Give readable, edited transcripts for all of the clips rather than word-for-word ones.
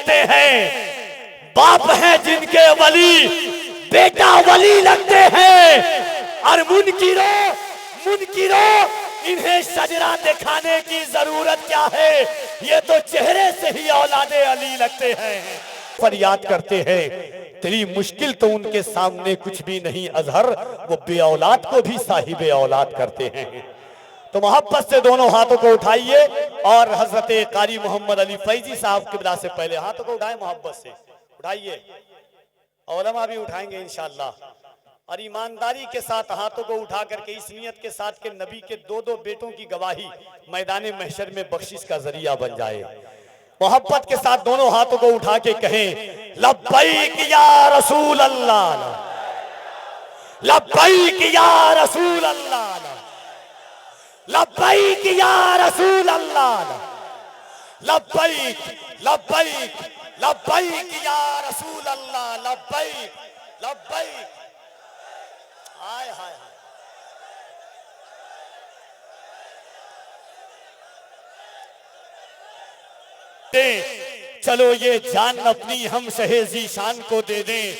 लगते हैं, बाप हैं जिनके वली बेटा वली लगते हैं। और मुनकिरों इन्हें शजरा दिखाने की जरूरत क्या है, ये तो चेहरे से ही औलादे अली लगते हैं। फरियाद करते हैं तेरी मुश्किल तो उनके सामने कुछ भी नहीं अजहर, वो बे औलाद को भी साहिब औलाद करते हैं। तो मोहब्बत से दोनों हाथों को उठाइए और हजरत कारी मोहम्मद अली फैजी साहब किबला से पहले हाथों को उठाएं, मोहब्बत से उठाइए, औलमा भी उठाएंगे इंशाअल्लाह। और ईमानदारी के साथ हाथों को उठा करके इस नियत के साथ के नबी के दो दो बेटों की गवाही मैदान महशर में बख्शिश का जरिया बन जाए। मोहब्बत के साथ दोनों हाथों को उठा के कहें लब्बैक या रसूल अल्लाह, लब्बैक या रसूल अल्लाह, लब्बैक या रसूल अल्लाह, लब्बैक लब्बैक लब्बैक या रसूल अल्लाह, लब्बैक लब्बैक। हाय हाय चलो ये जान अपनी हम शहेजी शान को दे दें,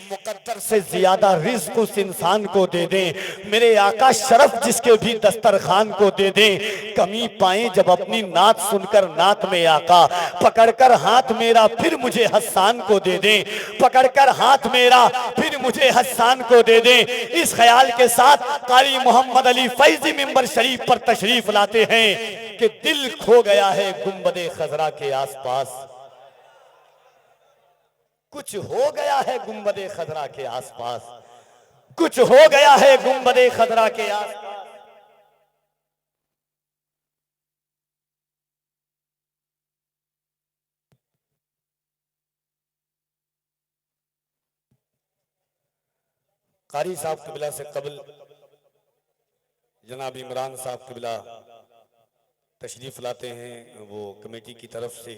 मुकद्दर से ज्यादा रिज़्क उस इंसान को दे दें। मेरे आका शरफ जिसके भी दस्तरखान को दे दें। कमी पाए जब अपनी नात सुनकर नात में आका, पकड़कर हाथ मेरा फिर मुझे हस्सान को दे दें, पकड़कर हाथ मेरा फिर मुझे हस्सान को दे दें। इस ख्याल के साथ कारी मोहम्मद अली फैजी मिंबर शरीफ पर तशरीफ लाते हैं कि दिल खो गया है गुंबदे खजरा के आसपास, कुछ हो गया है गुंबदे खजरा के आसपास, कुछ हो गया है गुंबदे खजरा के आसपास। कारी साहब किबला से कबल जनाब इमरान साहब किबला तशरीफ लाते हैं, वो कमेटी की तरफ से।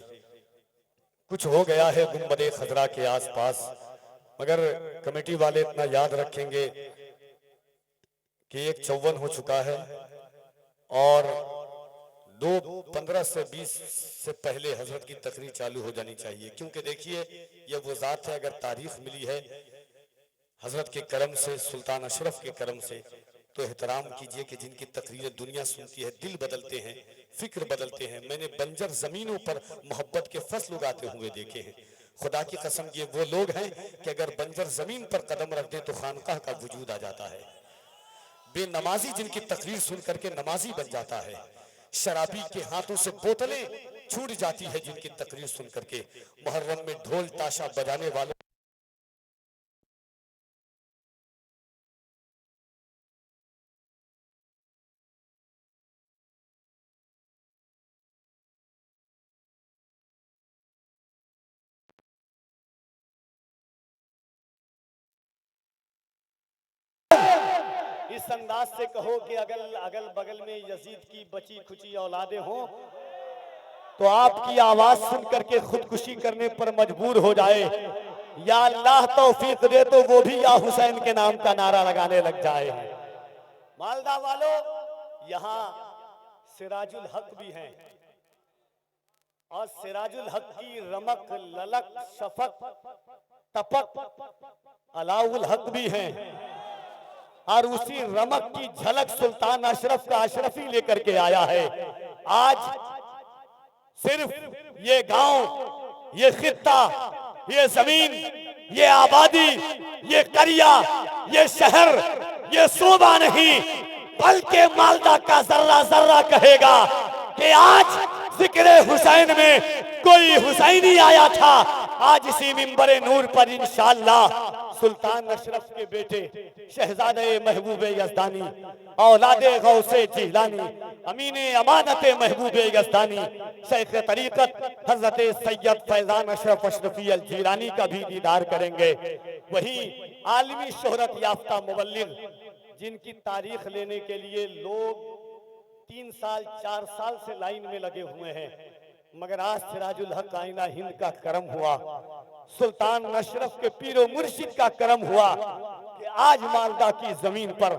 कुछ हो गया है गुंबदे खजरा के आसपास, मगर कमेटी वाले इतना याद रखेंगे कि 1:54 हो चुका है और 2:15 से 20 से पहले हजरत की तकरीर चालू हो जानी चाहिए। क्योंकि देखिए ये वो जात है, अगर तारीख मिली है हजरत के करम से, सुल्तान अशरफ के करम से, तो एहतराम कीजिए कि जिनकी तकरीरें दुनिया सुनती है, दिल बदलते हैं, फिक्र बदलते हैं। मैंने बंजर जमीनों पर मोहब्बत के फसल उगाते हुए देखे हैं। खुदा की कसम ये वो लोग हैं कि अगर बंजर जमीन पर कदम रख दे तो खानकाह का वजूद आ जाता है। बेनमाजी जिनकी तकरीर सुन करके नमाजी बन जाता है। शराबी के हाथों से बोतलें छूट जाती है जिनकी तकरीर सुन करके। मुहर्रम में ढोल ताशा बजाने वालों इस अंदाज से कहो कि अगल बगल में यजीद की बची खुची औलादे हों तो आपकी आवाज सुन करके खुदकुशी करने पर मजबूर हो जाए। या अल्लाह तौफीक दे तो वो भी या हुसैन के नाम का नारा लगाने लग जाए। मालदा वालों, यहाँ सिराजुल हक भी हैं और सिराजुल हक की रमक ललक शफक टपक अलाउल हक भी हैं और उसी रमक की झलक सुल्तान अशरफ का अशरफी लेकर के आया है। आज सिर्फ ये गांव, ये खित्ता, ये जमीन, ये आबादी, ये करिया, ये शहर, ये सूबा नहीं बल्कि मालदा का जर्रा जर्रा कहेगा कि आज जिक्र हुसैन में कोई हुसैनी आया था। आज इसी मिंबरे नूर पर इंशाअल्लाह सुल्तान अशरफ के बेटे शहजादे महबूबे यज़दानी, औलादे गौसे जिलानी, अमीने अमानते महबूबे यज़दानी, शेख तरीकत हजरत सैयद फैजान अशरफ अशरफी अल जिलानी का भी दीदार करेंगे। वहीं आलमी शोहरत याफ्ता मुबल्लिग जिनकी तारीख लेने के लिए लोग 3 साल 4 साल से लाइन में लगे हुए हैं, मगर आज सिराजुल हक आईना हिंद का करम हुआ, सुल्तान अशरफ के पीरो मुर्शिद का करम हुआ कि आज मालदा की जमीन पर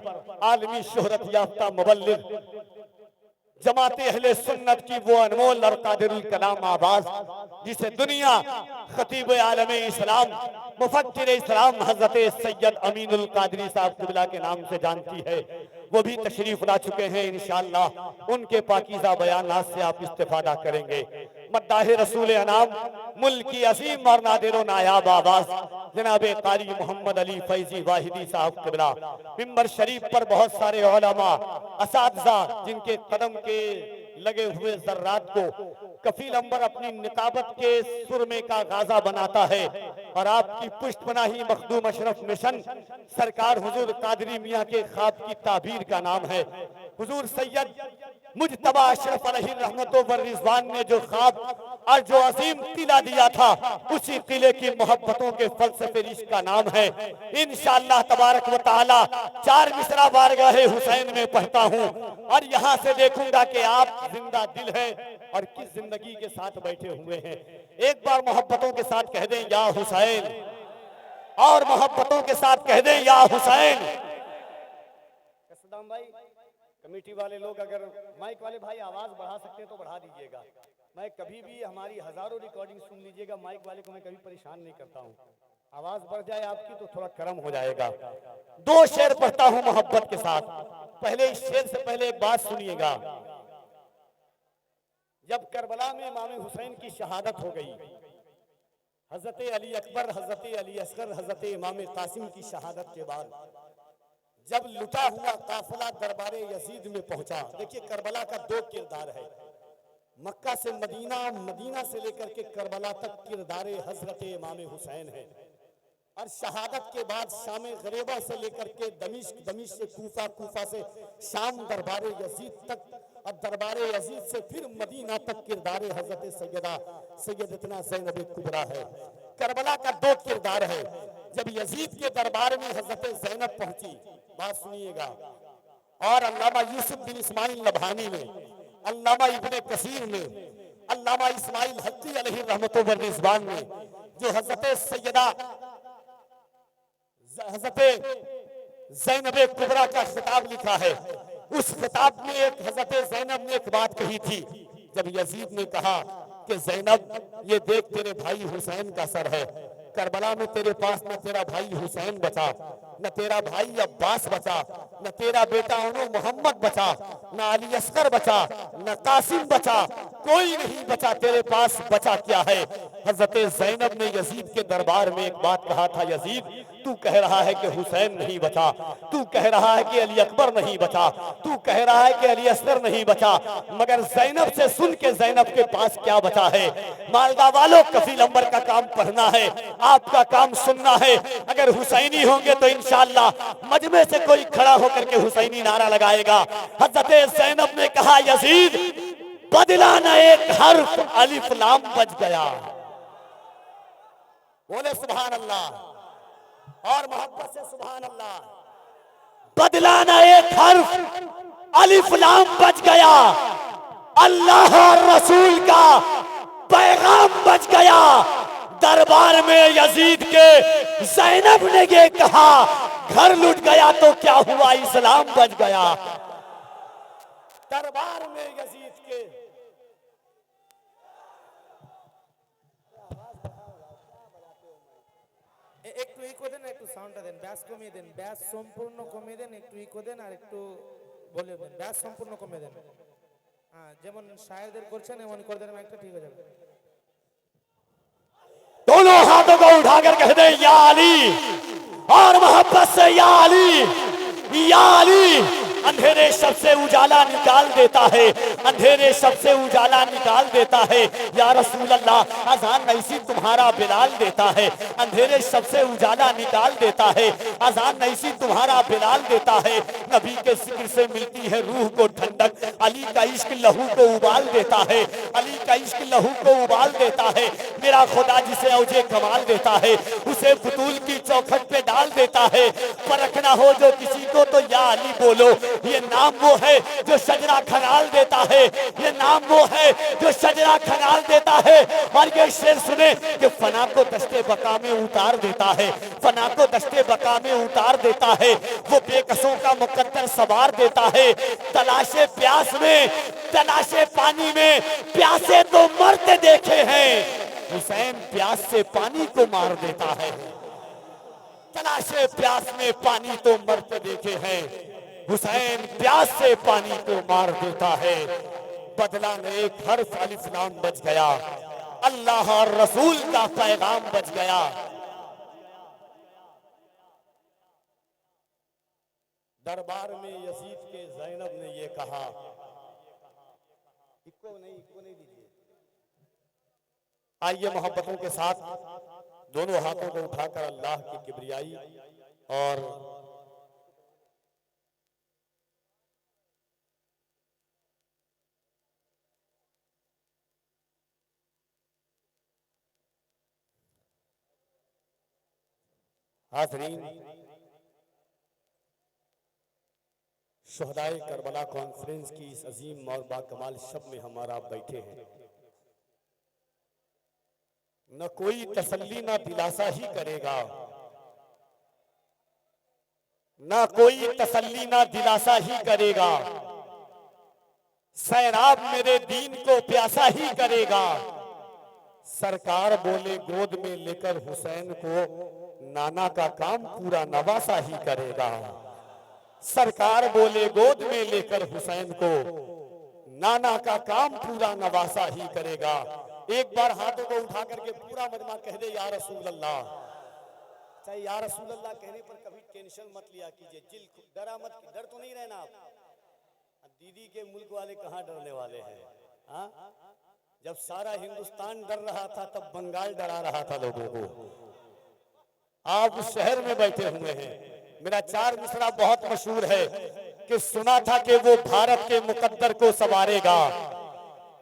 आलमी शोहरत याफ्ता मुबल्लिग जमाते अहले सुन्नत की वो अनमोल और कादिरुल कलाम आवाज जिसे दुनिया खतीब आलम इस्लाम मुफक्किर इस्लाम हजरत सैयद अमीनुल कादरी साहब क़िबला के नाम से जानती है, वो भी तशरीफ ला चुके हैं। इंशाअल्लाह उनके पाकीज़ा बयानात से आप इस्तिफादा करेंगे। मद्दाह रसूल अनाम मुल्क की असीम और नादिर नायाब आवाज जनाब कारी मोहम्मद अली फैजी वाहिदी साहब क़िबला मिंबर शरीफ पर बहुत सारे उलमा असातिज़ा जिनके कदम के लगे हुए जर्रात को कफील अंबर अपनी निकाबत के सुरमे का गाजा बनाता है और आपकी पुष्टपनाही मखदूम अशरफ मिशन सरकार हुजूर कादरी मियाँ के ख्वाब की ताबीर का नाम है। हुजूर सैयद मुजतबा अशरफ अलैहि रहमतो व रिजवान ने जो ख्वाब और जो अजीम किला दिया था, उसी किले की मोहब्बतों के फलसफे रिश्क का नाम है। इंशाअल्लाह तबारक व तआला 4 मिसरा बारगाहे हुसैन में पढ़ता हूँ और यहाँ से देखूंगा कि आप जिंदा दिल है और किस जिंदगी के साथ बैठे हुए हैं। एक बार मोहब्बतों के साथ कह दें या हुसैन, और मोहब्बतों के साथ कह दें या हुसैन। सद्दाम भाई, कमेटी वाले लोग अगर माइक वाले भाई आवाज बढ़ा सकते हैं तो बढ़ा दीजिएगा। मैं कभी भी हमारी हजारों रिकॉर्डिंग सुन लीजिएगा, माइक वाले को मैं कभी परेशान नहीं करता हूँ। आवाज बढ़ जाए आपकी तो थोड़ा कर्म हो जाएगा। 2 शेर पढ़ता हूँ मोहब्बत के साथ। पहले इस शेर से पहले एक बात सुनिएगा। जब करबला में इमाम हुसैन की शहादत हो गई, हजरत अली अकबर, हजरत अली असगर, हजरत इमाम कासिम की शहादत के बाद जब लुटा हुआ काफिला दरबारे यजीद में पहुंचा, देखिए करबला का 2 किरदार है। मक्का से मदीना, मदीना से लेकर के करबला तक किरदार हजरत इमाम हुसैन है। और शहादत के बाद शाम गरीबा से लेकर के दमिश्क, दमिश्क से कूफा, कूफा से शाम दरबारे यजीद तक और दरबारे यजीद से फिर मदीना तक किरदार हजरत सैयदतना ज़ैनब कुबरा है। करबला का 2 किरदार है। जब यजीद के दरबार में हजरत ज़ैनब पहुंची, बात सुनिएगा, और अल्लामा यूसुफ बिन इस्माइल नबहानी ने, अल्लामा इब्ने कसीर ने, अल्लामा इस्माइल हक्की अलैहि रहमतो व रिज़वान ने जो हजरत ज़ैनब कुबरा का खिताब लिखा है, उस खिताब में एक हजरत ज़ैनब ने एक बात कही थी। जब यजीद ने कहा कि ज़ैनब ये देख तेरे भाई हुसैन का सर है, करबला में तेरे पास न तेरा भाई हुसैन बचा, न तेरा भाई अब्बास बचा, न तेरा बेटा मोहम्मद बचा, न अली असगर बचा, न कासिम बचा, कोई नहीं बचा, तेरे पास बचा क्या है। हजरत ज़ैनब ने यजीद के दरबार में एक बात कहा था, यजीद तू कह रहा है कि हुसैन नहीं बचा, तू कह रहा है कि अली अकबर नहीं बचा, तू कह रहा है कि अली असगर नहीं बचा, मगर ज़ैनब से सुन के ज़ैनब के पास क्या बचा है। मालदा वालों, कफील अंबर का काम पढ़ना है, आपका काम सुनना है। अगर हुसैनी होंगे तो इंशाअल्लाह मजमे से कोई खड़ा होकर के हुसैनी नारा लगाएगा। हजरत ज़ैनब ने कहा, यजीद बदला न एक हर्फ, अलिफ लाम बच गया। बोले सुभान अल्लाह, और मोहब्बत से सुभान अल्लाह। बदला न एक हर्फ, अलिफ लाम बच गया, अल्लाह और रसूल का पैगाम बच गया। दरबार में यजीद के ज़ैनब ने ये कहा, घर लुट गया तो क्या हुआ, इस्लाम बच गया। दरबार में यजीद के একটু ইকো দেন, একটু সাউন্ডটা দেন, ব্যাস কমিয়ে দেন, ব্যাস সম্পূর্ণ কমিয়ে দেন, একটু ইকো দেন আর একটু ভলিউম দেন, ব্যাস সম্পূর্ণ কমিয়ে দেন। হ্যাঁ, যেমন শায়েরদের করছেন এমন করে দেন, একটা ঠিক হয়ে যাবে। दोनों हाथों को उठाकर कह दे या अली, और मोहब्बत से या अली, या अली। अंधेरे शब से उजाला निकाल देता है, अंधेरे शब से उजाला निकाल देता है। या रसूल अल्लाह, अजान नईसी तुम्हारा बिलाल देता है, अंधेरे शब से उजाला निकाल देता है। अजान नईसी तुम्हारा बिलाल देता है। नबी के जिक्र से मिलती है रूह को ठंडक, अली का इश्क लहू को उबाल देता है, अली का इश्क लहू को उबाल देता है। मेरा खुदा जिसे औजे कमाल देता है, उसे बुतूल की चौखट पे डाल देता है। परखना हो जो किसी को तो या अली बोलो, ये नाम वो है जो शजरा खंगाल देता है, ये नाम वो है जो शजरा खंगाल देता है। और ये शेर सुने कि फना को दस्ते बका में उतार देता है, फना को दस्ते बका में उतार देता है। वो बेकसों का मुकद्दर मुकद्दर सवार देता है। तलाशे प्यास में, तलाशे पानी में, प्यासे तो मरते देखे हैं, हुसैन प्यास से पानी को मार देता है। तलाशे प्यास में पानी तो मरते देखे हैं, हुसैन प्यास से पानी को मार देता है। बदला में एक हर्फ अलिफ लाम बच गया, अल्लाह और रसूल का पैगाम बच गया। दरबार में यजीद के ज़ैनब ने ये कहा, इक्को नहीं दीजिए। आइए मोहब्बतों के साथ दोनों हाथों को उठाकर अल्लाह की किबरियाई और हाज़रीन, शुहदाए करबला कॉन्फ्रेंस की इस अजीम और बाकमाल शब में हमारा बैठे हैं। न कोई तसल्ली ना दिलासा ही करेगा, ना कोई तसल्ली ना दिलासा ही करेगा, सैराब मेरे दीन को प्यासा ही करेगा। सरकार बोले गोद में लेकर हुसैन को, नाना का काम पूरा नवासा ही करेगा। सरकार बोले गोद में लेकर हुसैन को, नाना का काम पूरा नवासा ही करेगा। एक बार हाथों को उठा करके पूरा मजमा कह दे या रसूल अल्लाह। चाहे या रसूल अल्लाह कहने पर कभी टेंशन मत लिया कीजिए, दिल डरा मत, डर तो नहीं रहना आप। दीदी के मुल्क वाले कहाँ डरने वाले हैं? हाँ, जब सारा हिंदुस्तान डर रहा था तब बंगाल डरा रहा था लोगों को। आप उस शहर में बैठे हुए हैं। मेरा चार मिसरा बहुत मशहूर है कि सुना था कि वो भारत के मुकद्दर को संवारेगा,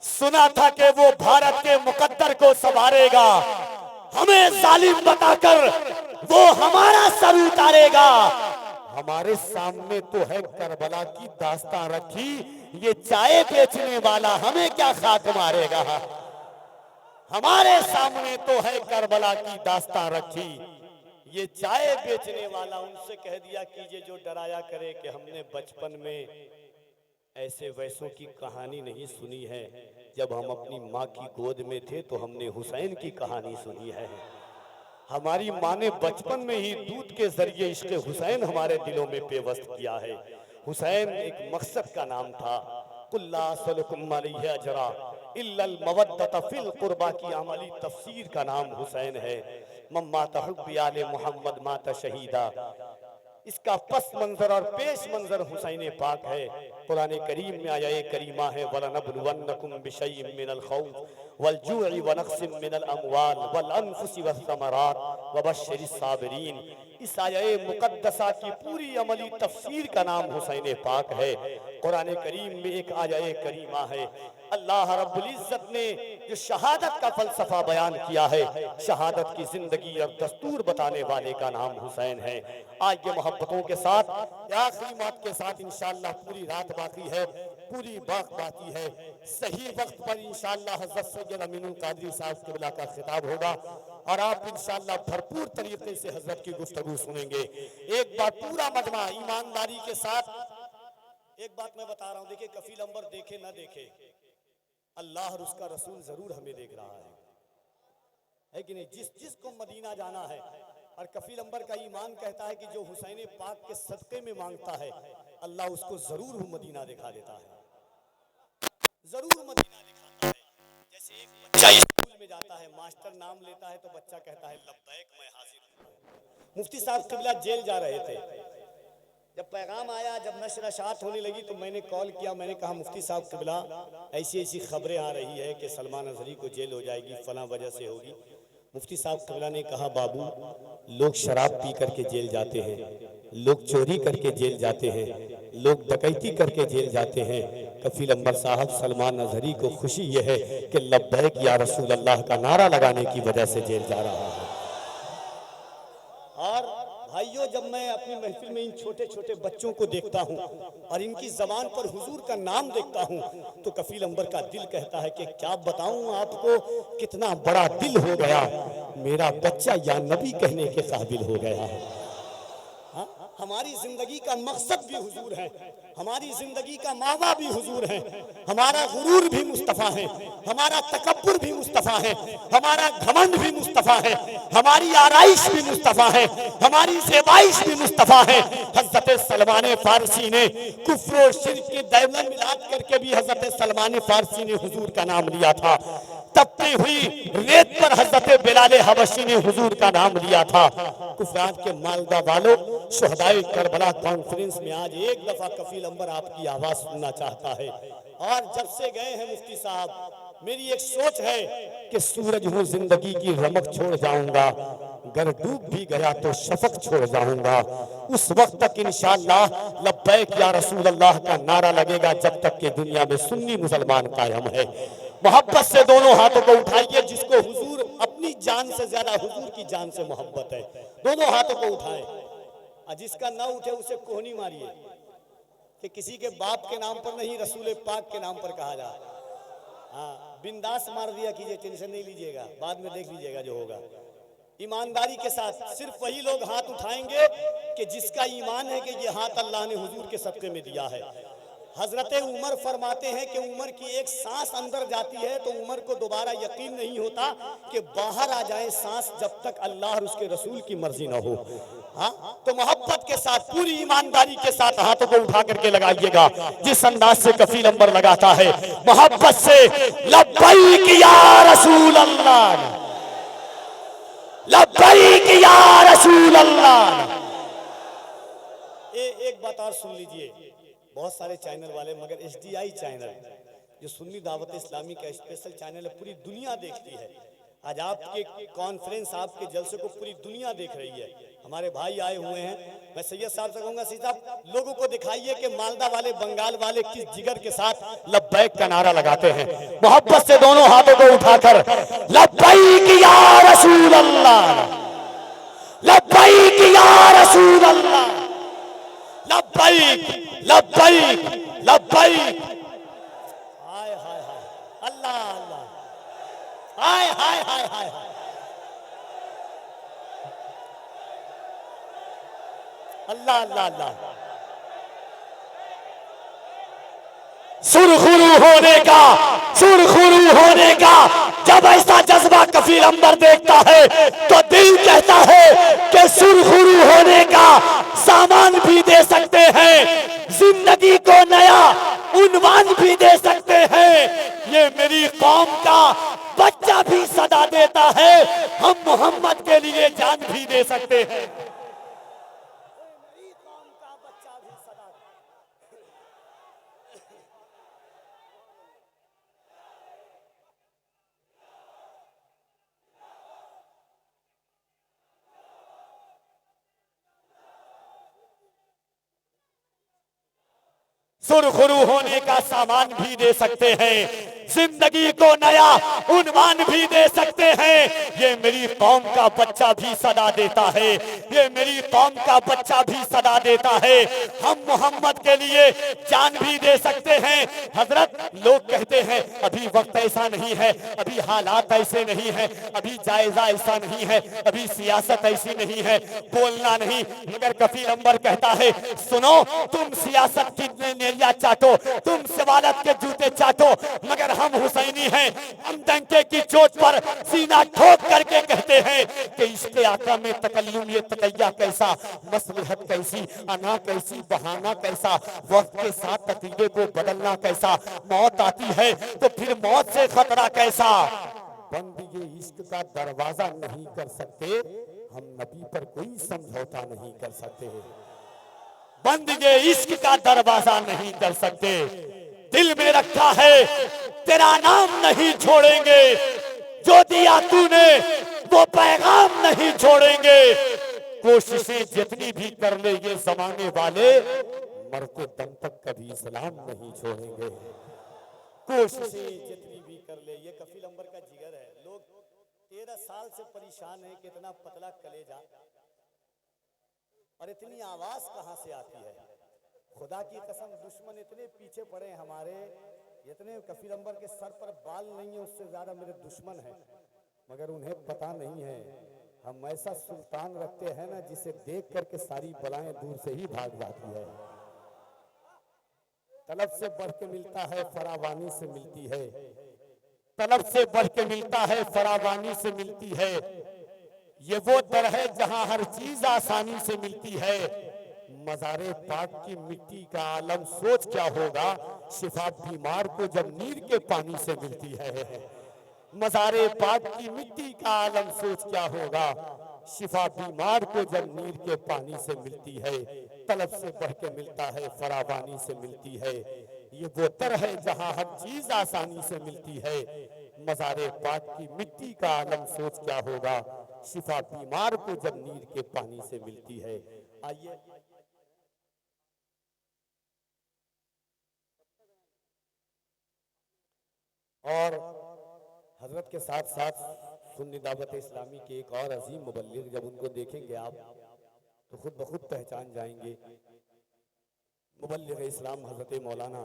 सुना था कि वो भारत के मुकद्दर को संवारेगा। हमें जालिम बताकर वो हमारा सर उतारेगा। हमारे सामने तो है करबला की दास्तां रखी, ये चाय बेचने वाला हमें क्या खाक मारेगा। हमारे सामने तो है करबला की दास्तां रखी, ये चाय बेचने वाला। उनसे कह दिया कीजिए जो डराया करे कि हमने बचपन में ऐसे वैसों की कहानी नहीं सुनी है। जब हम अपनी माँ की गोद में थे तो हमने हुसैन की कहानी सुनी है। हमारी माँ ने बचपन में ही दूध के जरिए इश्क हुसैन हमारे दिलों में पेवस्त किया है। हुसैन एक मकसद का नाम था। कुल्ला सलकुम अलैहि अजरा इल्लल मवद्दत फिल कुर्बा की अमली तफसीर का नाम हुसैन है। मम्मा तहुब्बी आले मोहम्मद माता शहीदा, इसका पस मंजर और पेश मंजर हुसैन पाक है। कुरान करीम में आया करीमा है, वलनबलुवन्नकुम बिशैइन मिनल खौफ वल जूइ व नक्सिम मिनल अमवाल वल अनफुसि वस्समरात वबश्शिरिस साबिरीन। इस आया मुकद्दसा की पूरी अमली तफसीर का नाम हुसैन पाक है। कुरान करीम में एक आया करीमा है। अल्लाह रब्बुल इज्जत ने जो शहादत का फलसफा बयान किया है, शहादत की जिंदगी और दस्तूर बताने वाले का नाम हुसैन है। आज ये मोहब्बतों के साथ आखिरी बात के साथ इंशाअल्लाह, पूरी रात बाकी है, पूरी वक्त बाकी है। सही वक्त पर इंशाअल्लाह हज़रत सैयद अमीनुल कादरी साहब क़िबला का खिताब होगा और आप इंशाअल्लाह भरपूर तरीके से हजरत की गुफ्तगू सुनेंगे। एक बार पूरा मजमा ईमानदारी के साथ एक बात मैं बता रहा हूँ, देखिए कफील अंबर देखे ना देखे, अल्लाह और उसका रसूल जरूर हमें देख रहा है कि नहीं। जिसको मदीना जाना है और कफील अंबर का ईमान कहता है कि जो हुसैन पाक के सदक़े में मांगता है, अल्लाह उसको जरूर मदीना दिखा देता है, जरूर मदीना दिखाता है। जैसे एक बच्चा स्कूल में जाता है, मास्टर नाम लेता है तो बच्चा कहता है लब्बैक मैं हाजिर हूं। मुफ्ती साहब क़िबला जेल जा रहे थे, जब पैगाम आया, जब नशर होने लगी तो मैंने कॉल किया। मैंने कहा मुफ्ती साहब क़िबला ऐसी ऐसी खबरें आ रही है कि सलमान अजहरी को जेल हो जाएगी, फलां वजह से होगी। मुफ्ती साहब क़िबला ने कहा बाबू, लोग शराब पी करके जेल जाते हैं, लोग चोरी करके जेल जाते हैं, लोग डकैती करके जेल जाते हैं। कफील अंबर साहब, सलमान अजहरी को खुशी यह है कि लब्बैक या रसूल अल्लाह का नारा लगाने की वजह से जेल जा रहा है। और भाइयों, जब मैं अपनी महफिल में इन छोटे छोटे बच्चों को देखता हूँ और इनकी जबान पर हुजूर का नाम देखता हूँ तो कफील अंबर का दिल कहता है कि क्या बताऊँ आपको, कितना बड़ा दिल हो गया, मेरा बच्चा या नबी कहने के काबिल हो गया है। हाँ, हमारी जिंदगी का मकसद भी हुजूर है, हमारी जिंदगी का मावा भी हुजूर है, हमारा गुरूर भी मुस्तफ़ा है, हमारा तकब्बुर भी मुस्तफ़ा है, हमारा घमंड भी मुस्तफ़ा है, हमारी आराइश भी मुस्तफ़ा है, हमारी ज़ेबाइश भी मुस्तफ़ा है। हज़रत सलमान फारसी ने कुफ्र और शिर्क के दरमियान मिलाद करके भी हज़रत सलमान फारसी ने हुजूर का नाम लिया था। तपती हुई रेत पर हज़रत बिलाल हबशी ने हुजूर का नाम लिया था। कुफरान के मालदा वालों, शुहदाए करबला कॉन्फ्रेंस में आज एक दफा कफील अंबर आपकी आवाज सुनना चाहता है। और जब से गए हैं मुफ्ती साहब, मेरी एक सोच है कि सूरज हूँ जिंदगी की रमक छोड़ जाऊंगा, अगर डूब भी गया तो शफक छोड़ जाऊंगा। उस वक्त तक इंशाअल्लाह लब्बैक या रसूल अल्लाह का नारा लगेगा, जब तक कि दुनिया में सुन्नी मुसलमान कायम है। मोहब्बत से दोनों हाथों को उठाइए, जिसको हुजूर अपनी जान से ज्यादा हुजूर की जान से मोहब्बत है, दोनों हाथों को उठाएं। और जिसका ना उठे उसे कोहनी मारिए कि किसी के बाप के नाम पर नहीं, रसूल पाक के नाम पर कहा जा। हाँ, बिंदास मार दिया कीजिए, टेंशन नहीं लीजिएगा, बाद में देख लीजिएगा जो होगा। ईमानदारी के साथ सिर्फ वही लोग हाथ उठाएंगे कि जिसका ईमान है कि ये हाथ अल्लाह ने हुजूर के सदक़े में दिया है। हजरत उमर फरमाते हैं कि उमर की एक सांस अंदर जाती है तो उमर को दोबारा यकीन नहीं होता कि बाहर आ जाए सांस, जब तक अल्लाह और उसके रसूल की मर्जी ना हो। हाँ, तो मोहब्बत के साथ पूरी ईमानदारी के साथ हाथों को उठा करके लगाइएगा, जिस अंदाज से कफील अंबर लगाता है मोहब्बत से। लब्बैक या रसूल अल्लाह, लब्बैक या रसूल अल्लाह। एक बात और सुन लीजिए, बहुत सारे चैनल वाले, मगर HDI चैनल जो सुन्नी दावत इस्लामी का स्पेशल चैनल है, पूरी दुनिया देखती है। आज आपके कॉन्फ्रेंस, आपके जलसे को पूरी दुनिया देख रही है। हमारे भाई आए हुए हैं, मैं सैयद साहब से कहूंगा, सैयद साहब लोगों को दिखाइए कि मालदा वाले, बंगाल वाले किस जिगर के साथ लब्बैक का नारा लगाते हैं। मोहब्बत से दोनों हाथों को उठाकर लब्बैक या रसूल अल्लाह, लब्बैक या रसूल अल्लाह, लब्बैक लब्बैक लब्बैक। हाय हाय हाय, अल्लाह अल्लाह, हाय हाय हाय हाय, अल्लाह अल्लाह अल्लाह। सुरखुरू होने का, सुरखुरू होने का जब ऐसा जज्बा कफील अंबर देखता है तो दिल कहता है कि सुरखुरू होने का सामान भी दे सकते हैं, जिंदगी को नया उन्वान भी दे सकते हैं। ये मेरी कौम का बच्चा भी सदा देता है, हम मोहम्मद के लिए जान भी दे सकते हैं। सुरखुरू होने का सामान भी दे सकते हैं, जिंदगी को नया उन्वान भी दे सकते हैं। ये मेरी कौम का बच्चा भी सदा देता है, ये मेरी कौम का बच्चा भी सदा देता है। हम मोहम्मद के लिए जान भी दे सकते हैं। हजरत लोग कहते हैं अभी वक्त ऐसा नहीं है, अभी हालात ऐसे नहीं है, अभी जायजा ऐसा नहीं है, अभी सियासत ऐसी नहीं है, बोलना नहीं। मगर कफील अंबर कहता है सुनो, तुम सियासत की नेरिया चाटो, तुम सिवालत के जूते चाटो, मगर हम हुसैनी हैं। हम डंके की चोट पर सीना ठोक करके कहते हैं कि इसके आका में तकल्लुम, ये तकैया कैसा, मसलहत कैसी, अना कैसी, बहाना कैसा, वक्त के साथ तकीये को बदलना कैसा, मौत आती है तो फिर मौत से खतरा कैसा। बंद ये इश्क का दरवाजा नहीं कर सकते, हम नबी पर कोई समझौता नहीं कर सकते। बंद ये इश्क का दरवाजा नहीं कर सकते, दिल में रखा है तेरा नाम नहीं छोड़ेंगे, जो दिया तूने वो पैगाम नहीं छोड़ेंगे। कोशिशें जितनी भी कर ले ये जमाने वाले, मरते दम तक कभी इस्लाम नहीं छोड़ेंगे। कोशिशें जितनी भी कर ले, ये कफील अंबर का जिगर है। लोग 13 साल से परेशान है, कितना पतला कलेजा और इतनी आवाज कहां से आती है। खुदा की कसम, दुश्मन इतने पीछे पड़े हमारे, इतने कफील अंबर के सर पर बाल नहीं है उससे ज्यादा मेरे दुश्मन है, मगर उन्हें पता नहीं है हम ऐसा सुल्तान रखते हैं ना जिसे देख करके सारी बलाएं दूर से ही भाग जाती है। तलब से बढ़ के मिलता है फरावानी से मिलती है, तलब से बढ़ के मिलता है फरावानी से मिलती है। ये वो दर है जहां हर चीज आसानी से मिलती है। मज़ारे पाक की मिट्टी का आलम सोच क्या होगा, शिफा बीमार को जब नीर के पानी से मिलती है। मज़ारे पाक की मिट्टी का आलम सोच क्या होगा, शिफा बीमार को जब नीर के पानी से मिलती है। तलब से बढ़ के मिलता है फरावानी से मिलती है। ये वो दर है जहां हर चीज आसानी से मिलती है। मज़ारे पाक की मिट्टी का आलम सोच क्या होगा, शिफा बीमार को जब नीर के पानी से मिलती है। आइए और हजरत के साथ साथ सुन्नी दावत इस्लामी के एक और अजीम मुबल्लिग, जब उनको देखेंगे आप तो खुद ब खुद पहचान जाएंगे। मुबल्लिग इस्लाम हजरत मौलाना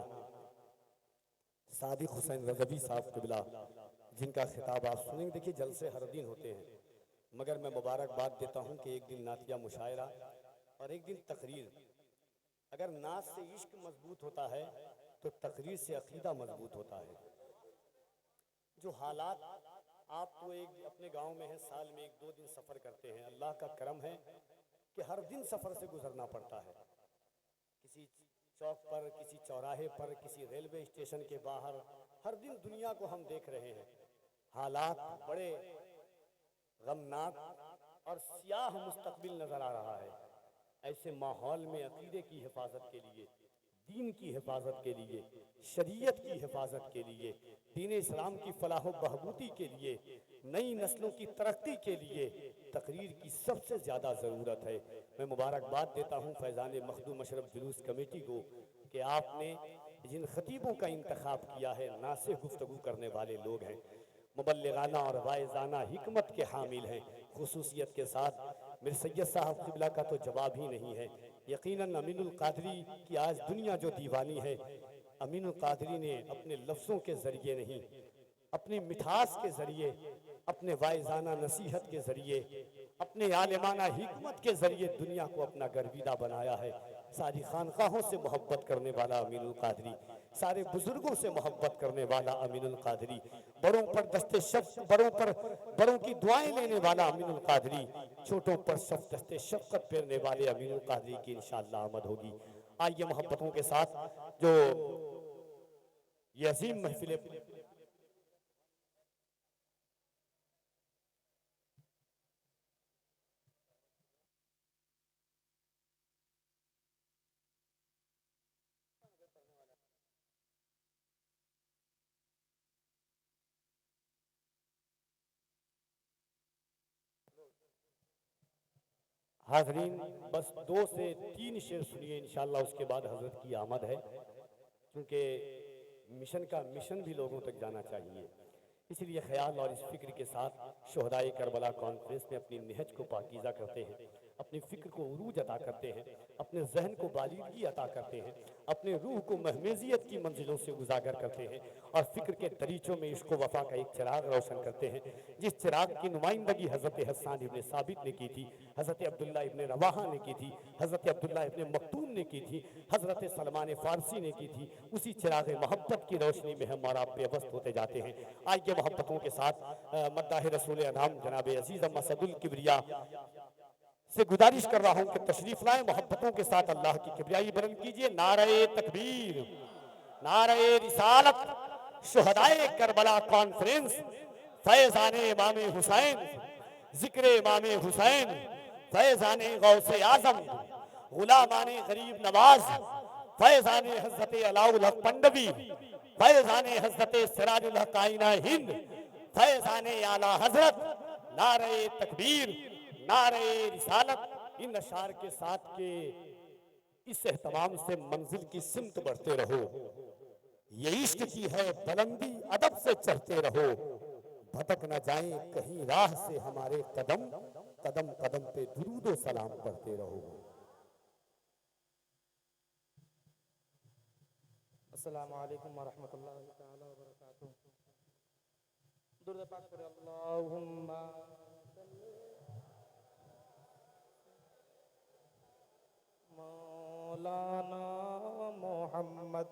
सादिक हुसैन रजवी साहब क़िबला, जिनका खिताब आप सुनेंगे। देखिए जलसे हर दिन होते हैं, मगर मैं मुबारकबाद देता हूँ कि एक दिन नातिया मुशायरा और एक दिन तकरीर। अगर नात से इश्क मजबूत होता है तो तकरीर से अकीदा मजबूत होता है। जो हालात आप तो एक अपने गांव में है, साल में एक दो दिन सफ़र करते हैं, अल्लाह का करम है कि हर दिन सफ़र से गुजरना पड़ता है। किसी चौक पर, किसी चौराहे पर, किसी रेलवे स्टेशन के बाहर, हर दिन दुनिया को हम देख रहे हैं। हालात बड़े गमनाक और स्याह मुस्तकबिल नजर आ रहा है। ऐसे माहौल में अकीदे की हिफाजत के लिए, दीन की हिफाजत के लिए, शरीयत की हिफाजत के लिए, दीन इस्लाम की फलाह व बहबूदी के लिए, नई नस्लों की तरक्की के लिए तकरीर की सबसे ज़्यादा ज़रूरत है। मैं मुबारकबाद देता हूँ फैज़ान मखदूम अशरफ जुलूस कमेटी को कि आपने जिन खतीबों का इंतखाब किया है, नासे गुफ्तगू करने वाले लोग हैं, मुबल्लिगाना और वाइज़ाना हिकमत के हामिल हैं। खुसूसियत के साथ मेरे सैयद साहब क़िबला का तो जवाब ही नहीं है। यकीनन अमीनुल कादरी की आज दुनिया जो दीवानी है, अमीनुल कादरी ने अपने लफ्ज़ों के ज़रिए नहीं, अपनी मिठास के ज़रिए, अपने वाइज़ाना नसीहत के ज़रिए, अपने आलिमाना हिकमत के ज़रिए दुनिया को अपना गर्विदा बनाया है। सारी खानकाहों से मोहब्बत करने वाला अमीनुल कादरी, सारे बुजुर्गों से मोहब्बत करने वाला अमीनुल कादरी, बड़ों पर दस्ते शफ़क़त, बड़ों की दुआएं लेने वाला अमीनुल कादरी, छोटों पर दस्ते शफ़क़त फेरने वाले अमीनुल कादरी की इंशाअल्लाह आमद होगी। आइए मोहब्बतों के साथ जो ये अजीम महफिल हाजरीन, बस 2 से 3 शेर सुनिए इंशाअल्लाह, उसके बाद हजरत की आमद है। क्योंकि मिशन भी लोगों तक जाना चाहिए, इसलिए ख्याल और इस फिक्र के साथ शोहदाए करबला कॉन्फ्रेंस में अपनी निहज को पाकीज़ा करते हैं, अपनी फ़िक्र को उरूज अता करते हैं, अपने जहन को बालीदगी अता करते हैं, अपने रूह को महमेजियत की मंजिलों से उजागर करते हैं और फ़िक्र के दरीचों में इश्क व वफ़ा का एक चिराग रोशन करते हैं। जिस चिराग की नुमाइंदगी हज़रत हस्सान इब्ने साबित ने की थी, हज़रत अब्दुल्ला इब्ने रवाहा ने की थी, हज़रत अब्दुल्ला इब्ने मक्तूम ने की थी, हज़रत सलमान फ़ारसी ने की थी, उसी चिराग मोहब्बत की रोशनी में हम और आप बेबस होते जाते हैं। आइए मोहब्बतों के साथ मद्दाह रसूल अनाम जनाब अजीज़ मसदुल किबरिया से गुजारिश कर रहा हूं कि तशरीफ लाएं, मोहब्बतों के साथ अल्लाह की किबरियाई बुलंद कीजिए। नारे तकबीर, नारे रिसालत, शुहदाए करबला कॉन्फ्रेंस, फैज़ाने इमाम हुसैन, जिक्र इमाम हुसैन, फैज़ाने गौसे आज़म, गुलामाने गरीब नवाज, फैज़ाने हज़रत अलाउल हक पंडवी, फैज़ाने हज़रत सिराजुल हक आइना हिंद, फैज़ाने आला हज़रत, नारे तकबीर, नारे रिसालत। इन अशार के साथ के इस एहतमाम से मंजिल की सिमत बढ़ते रहो। ये इश्क की है बुलंदी, अदब से चढ़ते रहो। भटक न जाएं कहीं राह से हमारे कदम, कदम कदम पे दुरूद सलाम पढ़ते रहो। अस्सलामु अलैकुम व रहमतुल्लाहि तआला व बरकातुहू। दुरूद पाक पढ़े अल्लाहुम्मा मौलाना मोहम्मद